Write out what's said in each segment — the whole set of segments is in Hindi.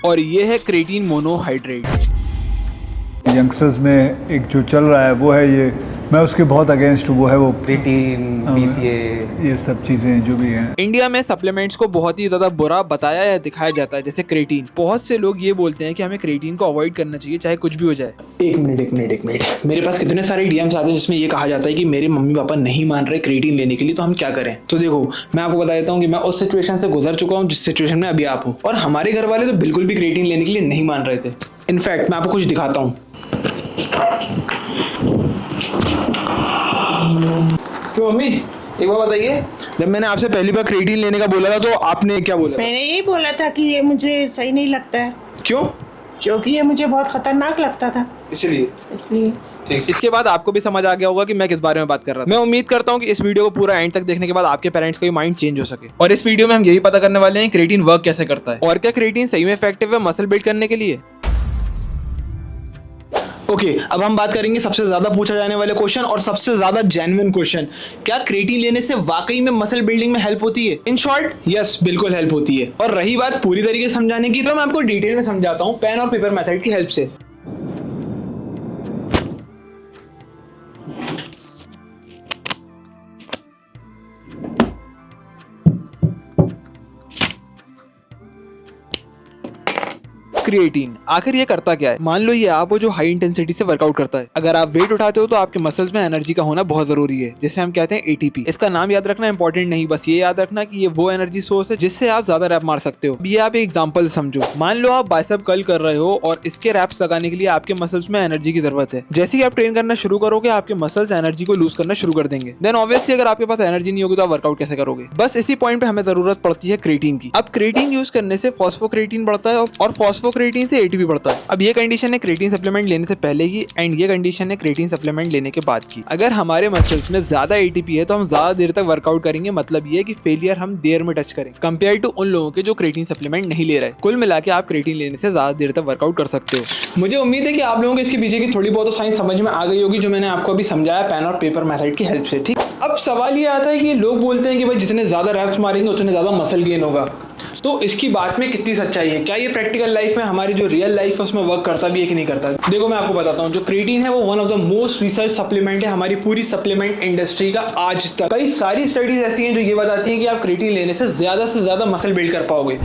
और ये है क्रेटीन मोनोहाइड्रेट। यंगस्टर्स में एक जो चल रहा है वो है ये, मैं उसके बहुत अगेंस्ट हूँ, वो है वो क्रिएटिन, बीसीए, ये सब चीज़ें जो भी हैं। इंडिया में सप्लीमेंट्स को बहुत ही ज्यादा बुरा बताया या दिखाया जाता है, जैसे क्रेटीन। बहुत से लोग ये बोलते हैं कि हमें क्रेटीन को अवॉइड करना चाहिए चाहे कुछ भी हो जाए। एक मिनट, मेरे पास कितने सारे डीएम्स आते हैं जिसमें ये कहा जाता है कि मेरे मम्मी पापा नहीं मान रहे क्रेटीन लेने के लिए, तो हम क्या करें। तो देखो, मैं आपको बता देता हूँ कि मैं उस सिचुएशन से गुजर चुका हूँ जिस सिचुएशन में अभी आप हो, और हमारे घर वाले तो बिल्कुल भी क्रेटीन लेने के लिए नहीं मान रहे थे। इनफैक्ट मैं आपको कुछ दिखाता हूँ। क्यों मम्मी, एक बार बताइए, जब मैंने आपसे पहली बार क्रेटीन लेने का बोला था तो आपने क्या बोला? मैंने यही बोला था कि ये मुझे सही नहीं लगता है। क्यों? क्योंकि ये मुझे बहुत खतरनाक लगता था, इसलिए। ठीक, इसके बाद आपको भी समझ आ गया होगा कि मैं किस बारे में बात कर रहा था। मैं उम्मीद करता हूँ कि इस वीडियो को पूरा एंड तक देखने के बाद आपके पेरेंट्स का भी माइंड चेंज हो सके। और इस वीडियो में हम यही पता करने वाले हैं क्रेटीन वर्क कैसे करता है और क्या क्रेटीन सही में इफेक्टिव है मसल बिल्ड करने के लिए। ओके, अब हम बात करेंगे सबसे ज्यादा पूछा जाने वाले क्वेश्चन और सबसे ज्यादा जेन्युइन क्वेश्चन, क्या क्रेटीन लेने से वाकई में मसल बिल्डिंग में हेल्प होती है? इन शॉर्ट, यस, बिल्कुल हेल्प होती है। और रही बात पूरी तरीके से समझाने की, तो मैं आपको डिटेल में समझाता हूँ पेन और पेपर मेथड की हेल्प से। क्रिएटिन आखिर ये करता क्या है? मान लो ये आप हो जो हाई इंटेंसिटी से वर्कआउट करता है। अगर आप वेट उठाते हो तो आपके मसल्स में एनर्जी का होना बहुत जरूरी है, जिसे हम कहते हैं एटीपी। इसका नाम याद रखना इंपॉर्टेंट नहीं, बस ये याद रखना कि ये वो एनर्जी सोर्स है जिससे आप ज्यादा रैप मार सकते हो। ये आप एक एग्जांपल समझो। मान लो आप बाइसेप कर्ल कर रहे हो और इसके रैप्स लगाने के लिए आपके मसल्स में एनर्जी की जरूरत है। जैसे ही आप ट्रेन करना शुरू करोगे आपके मसल्स एनर्जी को लूज करना शुरू कर देंगे। देन ऑब्वियसली अगर आपके पास एनर्जी नहीं होगी तो आप वर्कआउट कैसे करोगे? बस इसी पॉइंट पे हमें जरूरत पड़ती है क्रेटीन की। अब क्रेटीन यूज करने से फॉस्फोक्रेटीन बढ़ता है और फॉस्फोक्रेटीन से एटीपी बढ़ता है। अब ये कंडीशन है क्रेटीन सप्लीमेंट लेने से पहले की, एंड ये कंडीशन है क्रेटीन सप्लीमेंट लेने के बाद की। अगर हमारे मसल्स में ज्यादा एटीपी है तो हम ज्यादा देर तक वर्कआउट करेंगे, मतलब ये कि फेलियर हम देर में टच करें कंपेयर टू उन लोगों के जो क्रेटीन सप्लीमेंट नहीं ले रहे। कुल मिला के आप क्रेटीन लेने से ज्यादा देर तक वर्कआउट कर सकते हो। मुझे उम्मीद है कि आप लोगों को इसके पीछे की थोड़ी बहुत साइंस समझ में आ गई होगी, जो मैंने आपको अभी समझाया पेन और पेपर मेथड की हेल्प से। ठीक, अब सवाल ये आता है कि लोग बोलते हैं कि भाई जितने ज्यादा रैप्स मारेंगे उतने ज्यादा मसल गेन होगा, तो इसकी बात में कितनी सच्चाई है? क्या ये प्रैक्टिकल लाइफ में, हमारी जो रियल लाइफ है उसमें वर्क करता भी है कि नहीं करता? देखो, मैं आपको बताता हूँ, जो क्रेटीन है वो one of the most research supplement है हमारी पूरी सप्लीमेंट इंडस्ट्री का आज तक। कई सारी स्टडीज ऐसी हैं जो ये बताती हैं कि आप क्रेटीन लेने से ज्यादा मसल बिल्ड कर पाओगे।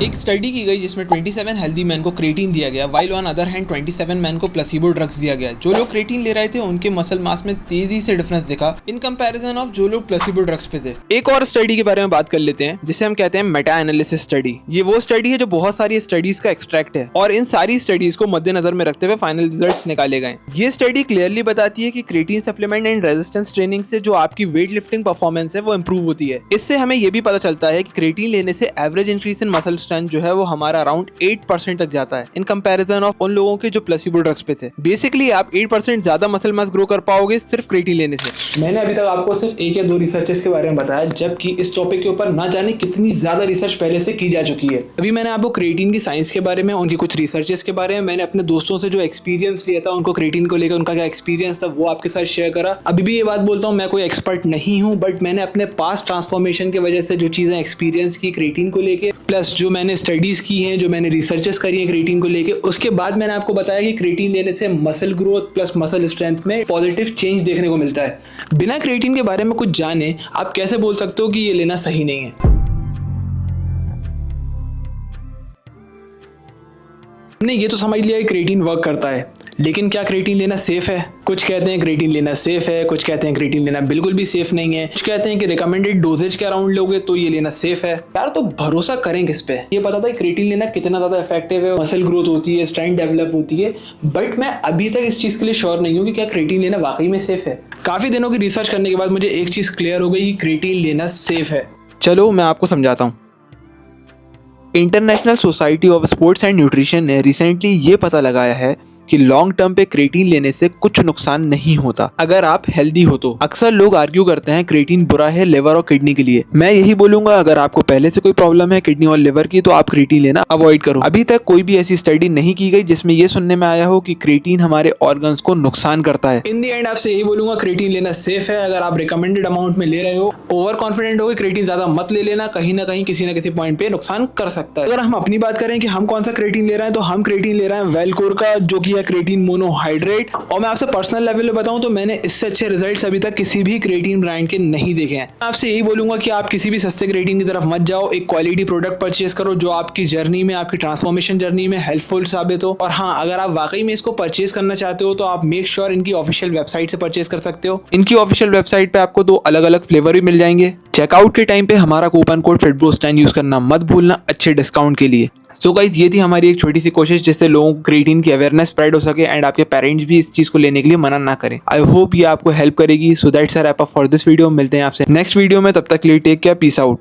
एक स्टडी की गई जिसमें 27 हेल्दी मैन को क्रेटीन दिया गया, while on other hand 27 man को प्लेसिबो ड्रग्स दिया गया। जो लोग क्रेटीन ले रहे थे उनके मसल मास में तेजी से डिफरेंस दिखा इन कंपैरिजन ऑफ जो लोग प्लेसिबो ड्रग्स पे थे। एक और स्टडी के बारे में बात कर लेते हैं जिसे हम कहते हैं मेटा एनालिसिस स्टडी। ये वो स्टडी है जो बहुत सारी स्टडीज का एक्सट्रैक्ट है और इन सारी स्टडीज को मद्देनजर में रखते हुए फाइनल रिजल्ट्स निकाले गए। ये स्टडी क्लियरली बताती है कि creatine supplement and resistance training से जो आपकी वेट लिफ्टिंग परफॉर्मेंस है वो इंप्रूव होती है। इससे हमें ये भी पता चलता है कि क्रेटीन लेने से average increase in muscle strength जो है वो हमारा अराउंड 8% तक जाता है इन कंपैरिजन ऑफ उन लोगों के जो प्लेसिबो ड्रग्स पे थे। बेसिकली आप 8% ज्यादा मसल मास ग्रो कर पाओगे सिर्फ क्रेटीन लेने से। मैंने अभी तक आपको सिर्फ एक या दो रिसर्चेस के बारे में बताया, जबकि इस टॉपिक के ऊपर ना जाने कितनी ज्यादा रिसर्च पहले से की जा चुकी है। अभी मैंने आपको क्रेटीन की साइंस के बारे में, उनकी कुछ रिसर्चेस के बारे में, मैंने अपने दोस्तों से जो एक्सपीरियंस लिया था उनको क्रेटीन को लेकर उनका क्या एक्सपीरियंस था वो आपके साथ शेयर करा। अभी भी ये बात बोलता हूँ, मैं कोई एक्सपर्ट नहीं हूँ, बट मैंने अपने पास्ट ट्रांसफॉर्मेशन की वजह से जो चीजें एक्सपीरियंस की क्रेटीन को लेके, प्लस जो मैंने स्टडीज की हैं, जो मैंने रिसर्चेस करी है क्रेटीन को लेके, उसके बाद मैंने आपको बताया कि क्रेटीन लेने से muscle growth plus muscle strength में पॉजिटिव चेंज देखने को मिलता है। बिना क्रेटीन के बारे में कुछ जाने आप कैसे बोल सकते हो कि ये लेना सही नहीं है? हमने ये तो समझ लिया कि क्रेटीन वर्क करता है, लेकिन क्या क्रेटीन लेना सेफ है? कुछ कहते हैं क्रेटीन लेना सेफ है, कुछ कहते हैं क्रेटीन लेना बिल्कुल भी सेफ नहीं है, कुछ कहते हैं कि रिकमेंडेड डोजेज के अराउंड लोगे तो ये लेना सेफ है। यार, तो भरोसा करें किस पे? ये पता था क्रेटीन लेना कितना ज्यादा इफेक्टिव है, मसल ग्रोथ होती है, स्ट्रेंथ डेवलप होती है, बट मैं अभी तक इस चीज के लिए श्योर नहीं हूँ कि क्या क्रेटीन लेना वाकई में सेफ है। काफी दिनों की रिसर्च करने के बाद मुझे एक चीज क्लियर हो गई कि क्रेटीन लेना सेफ है। चलो मैं आपको समझाता हूँ। International society of sports and nutrition ने रिसेंटली ये पता लगाया है कि लॉन्ग टर्म पे क्रिएटिन लेने से कुछ नुकसान नहीं होता अगर आप हेल्दी हो तो। अक्सर लोग आर्ग्यू करते हैं क्रिएटिन बुरा है लिवर और किडनी के लिए। मैं यही बोलूंगा अगर आपको पहले से कोई प्रॉब्लम है किडनी और लिवर की तो आप क्रिएटिन लेना अवॉइड करो। अभी तक कोई भी ऐसी स्टडी नहीं की गई जिसमें ये सुनने में आया हो कि क्रिएटिन हमारे ऑर्गन्स को नुकसान करता है। इन दी एंड आपसे यही बोलूंगा क्रिएटिन लेना सेफ है अगर आप रिकमेंडेड अमाउंट में ले रहे हो। ओवर कॉन्फिडेंट हो कि क्रिएटिन ज्यादा मत ले लेना, कहीं ना कहीं किसी ना किसी पॉइंट पे नुकसान कर सकता है। अगर हम अपनी बात करें कि हम कौन सा क्रिएटिन ले रहे हैं तो हम क्रिएटिन ले रहे हैं वेलकोर का, जो कि है क्रिएटिन मोनोहाइड्रेट। और मैं आपसे पर्सनल लेवल पे बताऊं तो मैंने इससे अच्छे रिजल्ट्स अभी तक किसी भी क्रिएटिन ब्रांड के नहीं देखे हैं। आपसे यही बोलूंगा कि आप किसी भी सस्ते क्रिएटिन की तरफ मत जाओ, एक क्वालिटी प्रोडक्ट परचेज करो जो आपकी जर्नी में, आपकी ट्रांसफॉर्मेशन जर्नी में हेल्पफुल साबित हो। और हाँ, अगर आप वाकई में इसको परचेज करना चाहते हो तो आप मेक श्योर इनकी ऑफिशियल वेबसाइट से परचेज कर सकते हो। इनकी ऑफिशियल वेबसाइट पे आपको 2 अलग अलग फ्लेवर भी मिल जाएंगे। चेकआउट के टाइम पे हमारा कूपन कोड FITBRO10 यूज करना मत भूलना अच्छे डिस्काउंट के लिए। सो गाइस, ये थी हमारी एक छोटी सी कोशिश जिससे लोगों को क्रिएटिन की अवेयरनेस स्प्रेड हो सके एंड आपके पेरेंट्स भी इस चीज को लेने के लिए मना ना करें। आई होप ये आपको हेल्प करेगी। So that's a wrap up for this video. मिलते हैं आपसे नेक्स्ट वीडियो में, तब तक के लिए टेक केयर, पीस आउट।